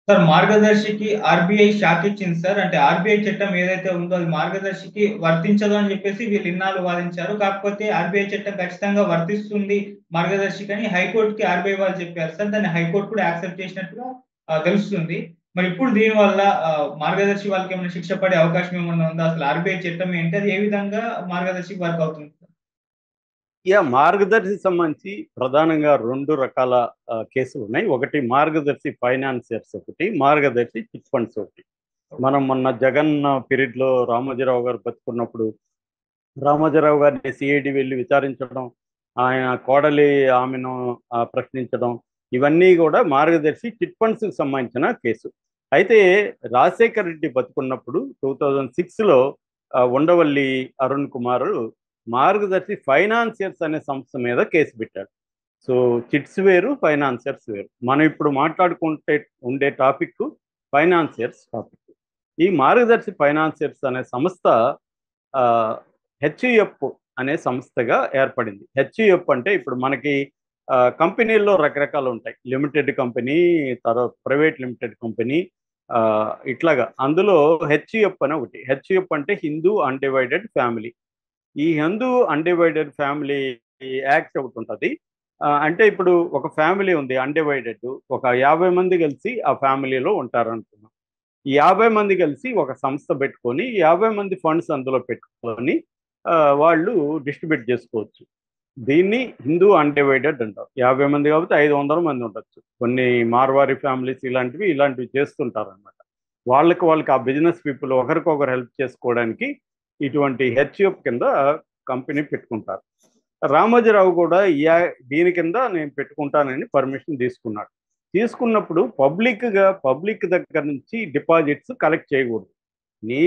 Sir మార్గదర్శికి RBI shock ఇచ్చింది sir. అంటే RBI చట్టం ఏదైతే ఉందో అది మార్గదర్శికి వర్తించదు అని జెప్పేసి వీళ్ళు ఇన్నాళ్ళు వాదించారు. కాకపోతే ఆర్‌బీఐ చట్టం ఖచ్చితంగా వర్తిస్తుంది మార్గదర్శికని హైకోర్ట్‌కి ఆర్‌బీఐ వాళ్ళు చెప్పారు సార్. దాన్ని హైకోర్ట్ కూడా యాక్సెప్ట్ చేసినట్టుగా తెలుస్తుంది. మరి ఇప్పుడు దీనివల్ల మార్గదర్శి వాళ్ళకేమైనా శిక్ష పడే అవకాశం ఏమన్నా ఉందా? అసలు ఆర్‌బీఐ చట్టం ఏంటి? అది ఏ విధంగా మార్గదర్శికి వర్క్ అవుతుంది? మార్గదర్శి సంబంధించి ప్రధానంగా 2 రకాల కేసులున్నాయి. ఒకటి మార్గదర్శి ఫైనాన్సియర్స్ ఒకటి, మార్గదర్శి చిట్ ఫండ్స్ ఒకటి. మనం మొన్న జగన్ పీరియడ్‌లో రామోజీరావు గారు బతికున్నప్పుడు, రామోజీరావు గారిని సీఐడీ వెళ్లి విచారించడం, ఆయన కోడలి ఆమెను ప్రశ్నించడం, ఇవన్నీ కూడా మార్గదర్శి చిట్ ఫండ్స్‌కి సంబంధించిన కేసు. అయితే రాజశేఖర రెడ్డి బతికున్నప్పుడు 2006లో ఉండవల్లి అరుణ్ కుమార్ మార్గదర్శి ఫైనాన్సియర్స్ అనే సంస్థ మీద కేసు పెట్టాడు. సో చిట్స్ వేరు, ఫైనాన్సియర్స్ వేరు. మనం ఇప్పుడు మాట్లాడుకుంటే ఉండే టాపిక్ ఫైనాన్సియర్స్ టాపిక్. ఈ మార్గదర్శి ఫైనాన్సియర్స్ అనే సంస్థ హెచ్యుఎఫ్ అనే సంస్థగా ఏర్పడింది. హెచ్యుఎఫ్ అంటే ఇప్పుడు మనకి కంపెనీల్లో రకరకాలు ఉంటాయి. లిమిటెడ్ కంపెనీ, తర్వాత ప్రైవేట్ లిమిటెడ్ కంపెనీ, ఇట్లాగా. అందులో హెచ్యుఎఫ్ అని ఒకటి. హెచ్యుఎఫ్ అంటే హిందూ అన్డివైడెడ్ ఫ్యామిలీ. ఈ హిందూ అన్డివైడెడ్ ఫ్యామిలీ యాక్ట్ ఒకటి ఉంటుంది. అంటే ఇప్పుడు ఒక ఫ్యామిలీ ఉంది అన్డివైడెడ్, ఒక 50 మంది కలిసి ఆ ఫ్యామిలీలో ఉంటారు అనుకున్నాం. ఈ 50 మంది కలిసి ఒక సంస్థ పెట్టుకొని 50 మంది ఫండ్స్ అందులో పెట్టుకొని వాళ్ళు డిస్ట్రిబ్యూట్ చేసుకోవచ్చు. దీన్ని హిందూ అన్డివైడెడ్ అంటారు. 50 మంది కాబట్టి 500 మంది ఉండొచ్చు. కొన్ని మార్వారి ఫ్యామిలీస్ ఇలాంటివి చేస్తుంటారు అనమాట. వాళ్ళకి ఆ బిజినెస్ పీపుల్ ఒకరికొకరు హెల్ప్ చేసుకోవడానికి ఇటువంటి హెచ్యుఎఫ్ కింద కంపెనీ పెట్టుకుంటారు. రామోజీరావు కూడా దీని కింద నేను పెట్టుకుంటానని పర్మిషన్ తీసుకున్నాడు. తీసుకున్నప్పుడు పబ్లిక్ దగ్గర నుంచి డిపాజిట్స్ కలెక్ట్ చేయకూడదు. నీ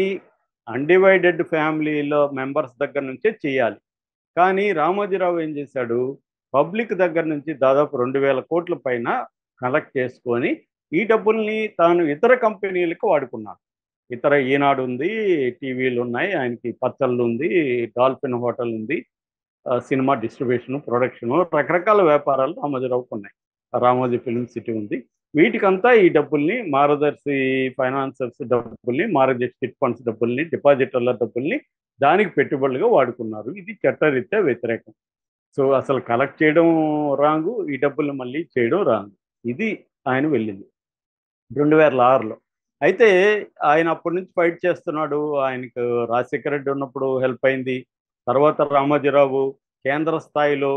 అన్డివైడెడ్ ఫ్యామిలీలో మెంబర్స్ దగ్గర నుంచే చేయాలి. కానీ రామోజీరావు ఏం చేశాడు, పబ్లిక్ దగ్గర నుంచి దాదాపు 2,000 కోట్ల పైన కలెక్ట్ చేసుకొని ఈ డబ్బుల్ని తాను ఇతర కంపెనీలకు వాడుకున్నాడు. ఇతర ఈనాడు ఉంది, టీవీలు ఉన్నాయి, ఆయనకి పచ్చళ్ళు ఉంది, డాల్ఫిన్ హోటల్ ఉంది, సినిమా డిస్ట్రిబ్యూషన్, ప్రొడక్షన్, రకరకాల వ్యాపారాలు రామోజీరావుకు ఉన్నాయి. రామోజీ ఫిల్మ్ సిటీ ఉంది. వీటికంతా ఈ డబ్బుల్ని మార్గదర్శి ఫైనాన్సర్స్ డబ్బుల్ని, మార్గదర్శి చిట్ ఫండ్స్ డబ్బుల్ని, డిపాజిటర్ల డబ్బుల్ని దానికి పెట్టుబడులుగా వాడుకున్నారు. ఇది చట్టరీత్యా వ్యతిరేకం. సో అసలు కలెక్ట్ చేయడం రాంగు, ఈ డబ్బులు మళ్ళీ చేయడం రాంగు. ఇది ఆయన వెళ్ళింది 2006లో. అయితే ఆయన అప్పటి నుంచి ఫైట్ చేస్తున్నాడు. ఆయనకు రాజశేఖర రెడ్డి ఉన్నప్పుడు హెల్ప్ అయింది. తర్వాత రామోజీరావు కేంద్ర స్థాయిలో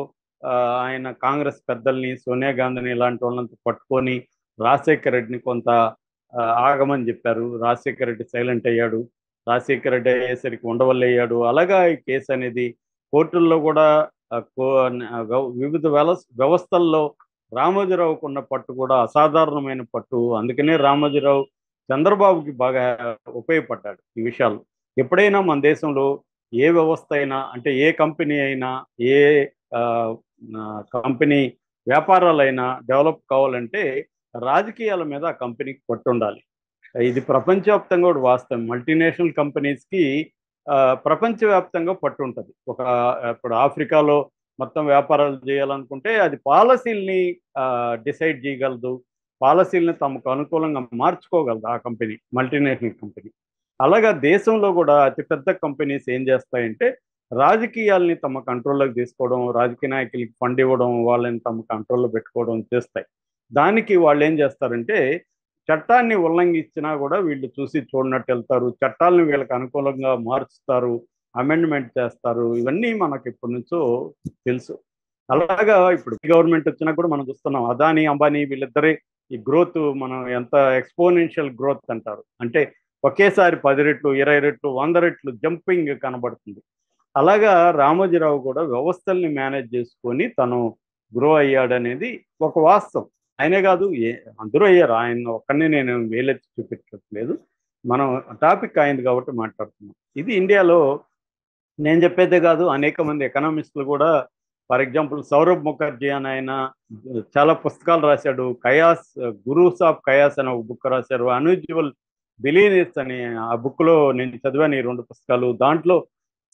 ఆయన కాంగ్రెస్ పెద్దల్ని, సోనియా గాంధీని ఇలాంటి వాళ్ళంతా పట్టుకొని రాజశేఖర రెడ్డిని కొంత ఆగమని చెప్పారు. రాజశేఖర రెడ్డి సైలెంట్ అయ్యాడు. రాజశేఖర రెడ్డి అయ్యేసరికి ఉండవల్లి అయ్యాడు. అలాగా ఈ కేసు అనేది కోర్టుల్లో కూడా వివిధ వ్యవస్థల్లో రామోజీరావుకు ఉన్న పట్టు కూడా అసాధారణమైన పట్టు. అందుకనే రామోజీరావు చంద్రబాబుకి బాగా ఉపయోగపడ్డాడు ఈ విషయాలు. ఎప్పుడైనా మన దేశంలో ఏ వ్యవస్థ అయినా, అంటే ఏ కంపెనీ అయినా, ఏ కంపెనీ వ్యాపారాలైనా డెవలప్ కావాలంటే రాజకీయాల మీద ఆ కంపెనీకి పట్టు ఉండాలి. ఇది ప్రపంచవ్యాప్తంగా కూడా వాస్తవం. మల్టీనేషనల్ కంపెనీస్కి ప్రపంచవ్యాప్తంగా పట్టు ఉంటుంది. ఇప్పుడు ఆఫ్రికాలో మొత్తం వ్యాపారాలు చేయాలనుకుంటే అది పాలసీల్ని డిసైడ్ చేయగలదు, పాలసీల్ని తమకు అనుకూలంగా మార్చుకోగలదు ఆ కంపెనీ, మల్టీనేషనల్ కంపెనీ. అలాగా దేశంలో కూడా అతిపెద్ద కంపెనీస్ ఏం చేస్తాయంటే రాజకీయాల్ని తమ కంట్రోల్లోకి తీసుకోవడం, రాజకీయ నాయకులకి ఫండ్ ఇవ్వడం, వాళ్ళని తమ కంట్రోల్లో పెట్టుకోవడం చేస్తాయి. దానికి వాళ్ళు ఏం చేస్తారంటే చట్టాన్ని ఉల్లంఘించినా కూడా వీళ్ళు చూసి చూడనట్టు వెళ్తారు, చట్టాలను వీళ్ళకి అనుకూలంగా మార్చుతారు, అమెండ్మెంట్ చేస్తారు. ఇవన్నీ మనకి ఇప్పటి నుంచో తెలుసు. అలాగా ఇప్పుడు గవర్నమెంట్ వచ్చినా కూడా మనం చూస్తున్నాం. అదానీ అంబానీ వీళ్ళిద్దరే ఈ గ్రోత్ మనం ఎంత ఎక్స్పోనెన్షియల్ గ్రోత్ అంటారు, అంటే ఒకేసారి 10 రెట్లు, 20 రెట్లు, 100 రెట్లు జంపింగ్ కనబడుతుంది. అలాగా రామోజీరావు కూడా వ్యవస్థల్ని మేనేజ్ చేసుకొని తను గ్రో అయ్యాడనేది ఒక వాస్తవం. ఆయనే కాదు, అందరూ అయ్యారు. ఆయన ఒక్కడిని నేను వేలెత్తి చూపించట్లేదు. మనం టాపిక్ అయింది కాబట్టి మాట్లాడుతున్నాం. ఇది ఇండియాలో నేను చెప్పేదే కాదు, అనేక మంది ఎకనామిస్టులు కూడా. ఫర్ ఎగ్జాంపుల్ సౌరభ్ ముఖర్జీ అని ఆయన చాలా పుస్తకాలు రాశాడు. కయాస్, గురూస్ ఆఫ్ కయాస్ అని ఒక బుక్ రాశారు. అన్యూజువల్ బిలీనియర్స్ అని ఆ బుక్లో నేను చదివాను ఈ 2 పుస్తకాలు. దాంట్లో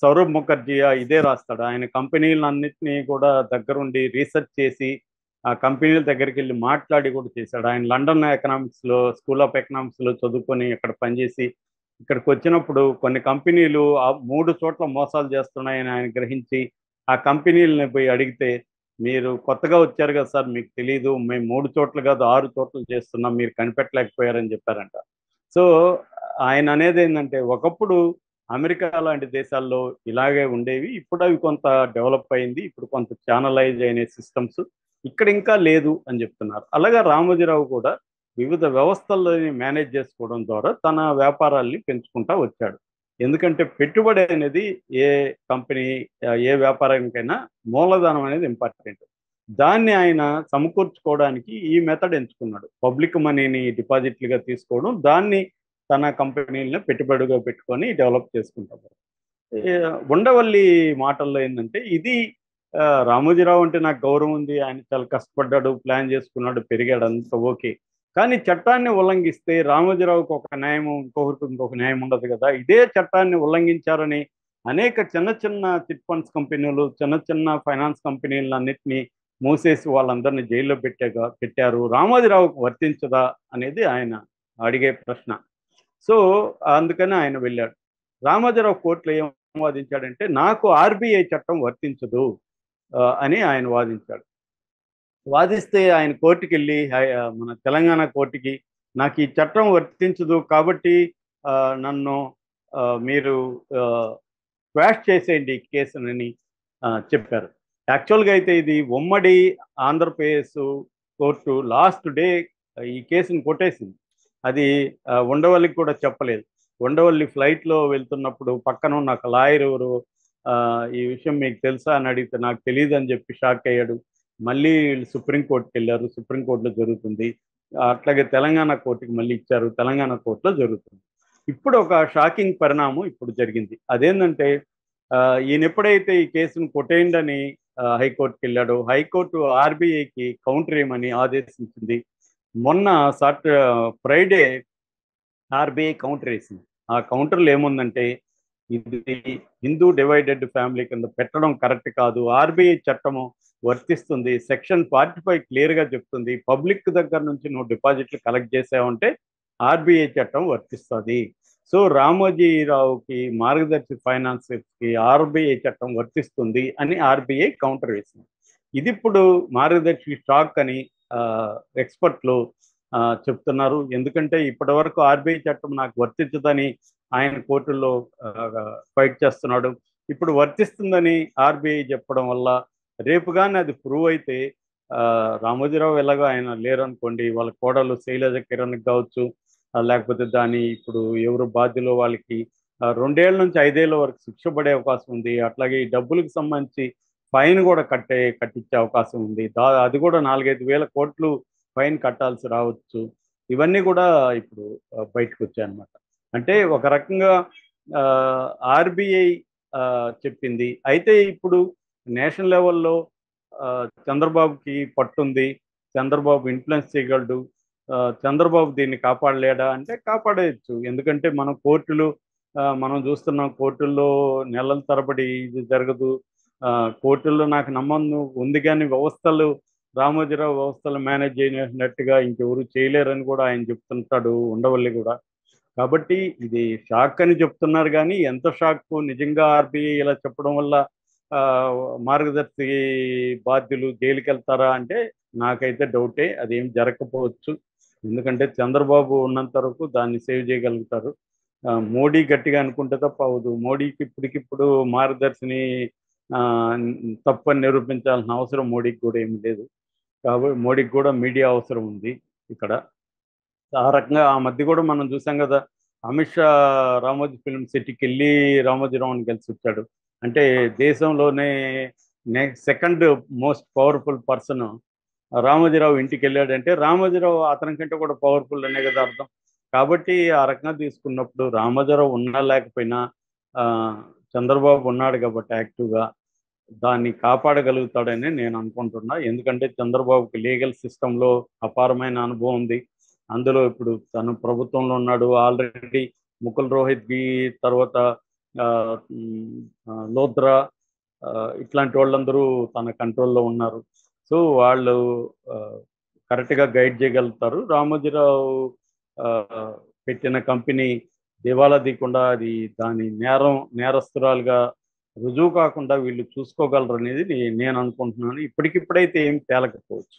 సౌరభ్ ముఖర్జీ ఇదే రాస్తాడు. ఆయన కంపెనీలన్నింటినీ కూడా దగ్గరుండి రీసెర్చ్ చేసి ఆ కంపెనీల దగ్గరికి వెళ్ళి మాట్లాడి కూడా చేశాడు. ఆయన లండన్ ఎకనామిక్స్లో, స్కూల్ ఆఫ్ ఎకనామిక్స్లో చదువుకొని ఇక్కడ పనిచేసి ఇక్కడికి వచ్చినప్పుడు కొన్ని కంపెనీలు ఆ 3 చోట్ల మోసాలు చేస్తున్నాయని ఆయన గ్రహించి ఆ కంపెనీలని పోయి అడిగితే, మీరు కొత్తగా వచ్చారు కదా సార్, మీకు తెలీదు, మేము 3 చోట్ల కాదు 6 చోట్ల చేస్తున్నాం, మీరు కనిపెట్టలేకపోయారని చెప్పారంట. సో ఆయన అనేది ఏంటంటే, ఒకప్పుడు అమెరికా లాంటి దేశాల్లో ఇలాగే ఉండేవి, ఇప్పుడు అవి కొంత డెవలప్ అయింది, ఇప్పుడు కొంత ఛానలైజ్ అయిన సిస్టమ్స్ ఇక్కడ ఇంకా లేదు అని చెప్తున్నారు. అలాగే రామోజీరావు కూడా వివిధ వ్యవస్థలని మేనేజ్ చేసుకోవడం ద్వారా తన వ్యాపారాల్ని పెంచుకుంటా వచ్చాడు. ఎందుకంటే పెట్టుబడి అనేది ఏ కంపెనీ, ఏ వ్యాపారానికైనా మూలధనం అనేది ఇంపార్టెంట్. దాన్ని ఆయన సమకూర్చుకోవడానికి ఈ మెథడ్ ఎంచుకున్నాడు. పబ్లిక్ మనీని డిపాజిట్లుగా తీసుకోవడం, దాన్ని తన కంపెనీలను పెట్టుబడిగా పెట్టుకొని డెవలప్ చేసుకుంటారు. ఉండవల్లి మాటల్లో ఏంటంటే, ఇది రామోజీరావు అంటే నాకు గౌరవం ఉంది, ఆయన చాలా కష్టపడ్డాడు, ప్లాన్ చేసుకున్నాడు, పెరిగాడు, అంత ఓకే. కానీ చట్టాన్ని ఉల్లంఘిస్తే రామోజీరావుకి ఒక న్యాయం, ఇంకొకరికి ఇంకొక న్యాయం ఉండదు కదా. ఇదే చట్టాన్ని ఉల్లంఘించారని అనేక చిన్న చిన్న చిట్ ఫండ్స్ కంపెనీలు, చిన్న చిన్న ఫైనాన్స్ కంపెనీలన్నింటినీ మూసేసి వాళ్ళందరినీ జైల్లో పెట్టారు. రామోజీరావుకు వర్తించదా అనేది ఆయన అడిగే ప్రశ్న. సో అందుకని ఆయన వెళ్ళాడు. రామోజీరావు కోర్టులో ఏం వాదించాడంటే, నాకు ఆర్బీఐ చట్టం వర్తించదు అని ఆయన వాదించాడు. వాదిస్తే ఆయన కోర్టుకి వెళ్ళి, మన తెలంగాణ కోర్టుకి, నాకు ఈ చట్టం వర్తించదు కాబట్టి నన్ను మీరు క్వాష్ చేసేయండి ఈ కేసునని చెప్పారు. యాక్చువల్గా అయితే ఇది ఉమ్మడి ఆంధ్రప్రదేశ్ కోర్టు లాస్ట్ డే ఈ కేసును కొట్టేసింది. అది ఉండవల్లికి కూడా చెప్పలేదు. ఉండవల్లి ఫ్లైట్లో వెళ్తున్నప్పుడు పక్కన ఉన్న ఒక లాయర్ ఎవరు ఈ విషయం మీకు తెలుసా అని అడిగితే నాకు తెలియదు అని చెప్పి షాక్ అయ్యాడు. మళ్ళీ సుప్రీంకోర్టుకి వెళ్ళారు, సుప్రీంకోర్టులో జరుగుతుంది. అట్లాగే తెలంగాణ కోర్టుకి మళ్ళీ ఇచ్చారు, తెలంగాణ కోర్టులో జరుగుతుంది. ఇప్పుడు ఒక షాకింగ్ పరిణామం ఇప్పుడు జరిగింది. అదేంటంటే, ఈయన ఎప్పుడైతే ఈ కేసును కొట్టేయండి హైకోర్టుకి వెళ్ళాడో, హైకోర్టు ఆర్బీఐకి కౌంటర్ ఏమని ఆదేశించింది. మొన్న ఫ్రైడే ఆర్బీఐ కౌంటర్ వేసింది. ఆ కౌంటర్లో ఏముందంటే, ఇది హిందూ డివైడెడ్ ఫ్యామిలీ కింద పెట్టడం కరెక్ట్ కాదు, ఆర్బీఐ చట్టము వర్తిస్తుంది, సెక్షన్ 45 క్లియర్గా చెప్తుంది, పబ్లిక్ దగ్గర నుంచి నువ్వు డిపాజిట్లు కలెక్ట్ చేసావంటే ఆర్బీఐ చట్టం వర్తిస్తుంది. సో రామోజీరావుకి, మార్గదర్శి ఫైనాన్స్కి ఆర్బీఐ చట్టం వర్తిస్తుంది అని ఆర్బీఐ కౌంటర్ వేసింది. ఇది ఇప్పుడు మార్గదర్శి షాక్ అని ఎక్స్పర్ట్లు చెప్తున్నారు. ఎందుకంటే ఇప్పటి వరకు ఆర్బీఐ చట్టం నాకు వర్తించదని ఆయన కోర్టుల్లో ఫైట్ చేస్తున్నాడు. ఇప్పుడు వర్తిస్తుందని ఆర్బీఐ చెప్పడం వల్ల రేపు కానీ అది ప్రూవ్ అయితే, రామోజీరావు ఎలాగో ఆయన లేరనుకోండి, వాళ్ళ కోడలు శైలజ కిరణ్కి కావచ్చు, లేకపోతే దాని ఇప్పుడు ఎవరు బాధ్యులో వాళ్ళకి 2 ఏళ్ల నుంచి 5 ఏళ్ల వరకు శిక్ష పడే అవకాశం ఉంది. అట్లాగే ఈ డబ్బులకు సంబంధించి ఫైన్ కూడా కట్టించే అవకాశం ఉంది. అది కూడా 4-5 వేల కోట్లు ఫైన్ కట్టాల్సి రావచ్చు. ఇవన్నీ కూడా ఇప్పుడు బయటకు వచ్చాయన్నమాట. అంటే ఒక రకంగా ఆర్బీఐ చెప్పింది. అయితే ఇప్పుడు నేషనల్ లెవెల్లో చంద్రబాబుకి పట్టుంది, చంద్రబాబు ఇన్ఫ్లుయెన్స్ చేయగలడు, చంద్రబాబు దీన్ని కాపాడలేడా అంటే కాపాడేయచ్చు. ఎందుకంటే మనం చూస్తున్నాం, కోర్టుల్లో నెలల తరబడి ఇది జరగదు. కోర్టుల్లో నాకు నమ్మకం ఉంది, కానీ రామోజీరావు వ్యవస్థలు మేనేజ్ చేయనట్టుగా ఇంకెవరు చేయలేరని కూడా ఆయన చెప్తుంటాడు, ఉండవల్లి కూడా. కాబట్టి ఇది షాక్ అని చెప్తున్నారు, కానీ ఎంత షాక్, నిజంగా ఆర్బీఐ ఇలా చెప్పడం వల్ల మార్గదర్శి బాధ్యులు జైలుకి వెళ్తారా అంటే నాకైతే డౌటే, అదేం జరగకపోవచ్చు. ఎందుకంటే చంద్రబాబు ఉన్నంత వరకు దాన్ని సేవ్ చేయగలుగుతారు. మోడీ గట్టిగా అనుకుంటే తప్ప అవదు. మోడీకి ఇప్పటికిప్పుడు మార్గదర్శిని తప్పని నిరూపించాల్సిన అవసరం మోడీకి కూడా ఏమి లేదు. కాబట్టి మోడీకి కూడా మీడియా అవసరం ఉంది ఇక్కడ. ఆ రకంగా ఆ మధ్య కూడా మనం చూసాం కదా, అమిత్ షా రామోజీ ఫిల్మ్ సిటీకి వెళ్ళి రామోజీరావుని కలిసి వచ్చాడు. అంటే దేశంలోనే second most powerful person Ramoji Rao ఇంటికి వెళ్ళాడంటే రామోజీరావు అతని కంటే కూడా పవర్ఫుల్ అనే కదా అర్థం. కాబట్టి ఆ రకంగా తీసుకున్నప్పుడు రామోజీరావు ఉన్నా లేకపోయినా చంద్రబాబు ఉన్నాడు కాబట్టి యాక్టివ్గా దాన్ని కాపాడగలుగుతాడని నేను అనుకుంటున్నా. ఎందుకంటే చంద్రబాబుకి లీగల్ సిస్టంలో అపారమైన అనుభవం ఉంది. అందులో ఇప్పుడు తను ప్రభుత్వంలో ఉన్నాడు ఆల్రెడీ. ముకుల్ రోహిత్కి తర్వాత లోద్రా ఇట్లాంటి వాళ్ళందరూ తన కంట్రోల్లో ఉన్నారు. సో వాళ్ళు కరెక్ట్గా గైడ్ చేయగలుగుతారు. రామోజీరావు ఆ, పెట్టిన కంపెనీ దివాలా తీయకుండా అది దాని నేరస్తురాలుగా రుజువు కాకుండా వీళ్ళు చూసుకోగలరు అనేది నేను అనుకుంటున్నాను. ఇప్పటికిప్పుడైతే ఏం తేలకపోవచ్చు.